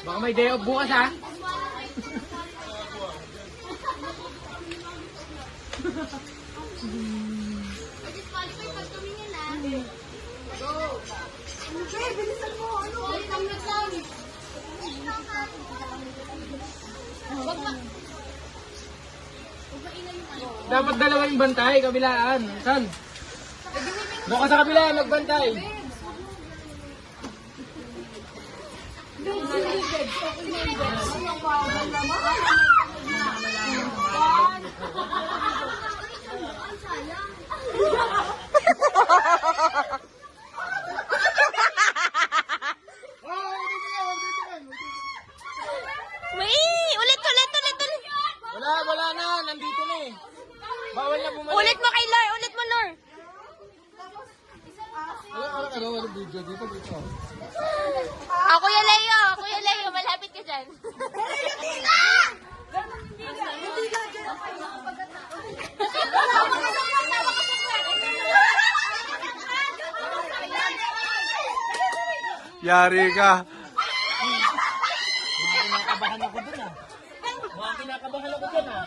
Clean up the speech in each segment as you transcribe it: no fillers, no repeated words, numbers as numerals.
Baka may day off bukas ha. Disqualify pag tumingin na. Go! Okay, bilisan mo. Ano? Wait lang. Wag ba? Dapat dalawang bantay, kabilaan. San? Doon ka sa kabila, magbantay. Wala na, nandito na eh. Bawal na bumalik. Ulit mo kay Lor, ulit mo Lor. Wala video dito. Kuya Leo, malapit ka dyan. Yari ka. Kinakabahan ako dun ah. Kinakabahan ako dun ah.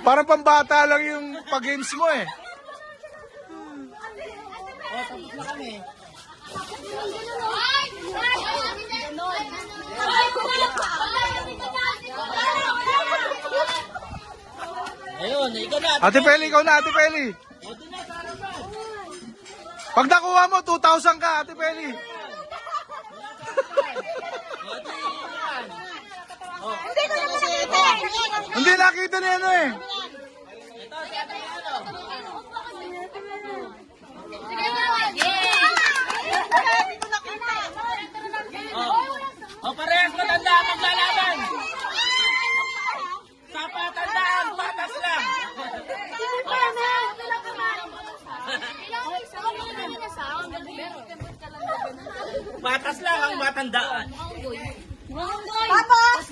Parang pambata lang yung pag-games mo eh. Tapos na kami. Ayun, ikaw na. Ate Peli, ikaw na, Ate Peli. Pag nakuha mo, 2,000 ka, Ate Peli. Hindi nakita niya ano eh. Parehas matanda ang maglalaban. Sa patandaan, patas lang. Patas lang ang matandaan. Tapos!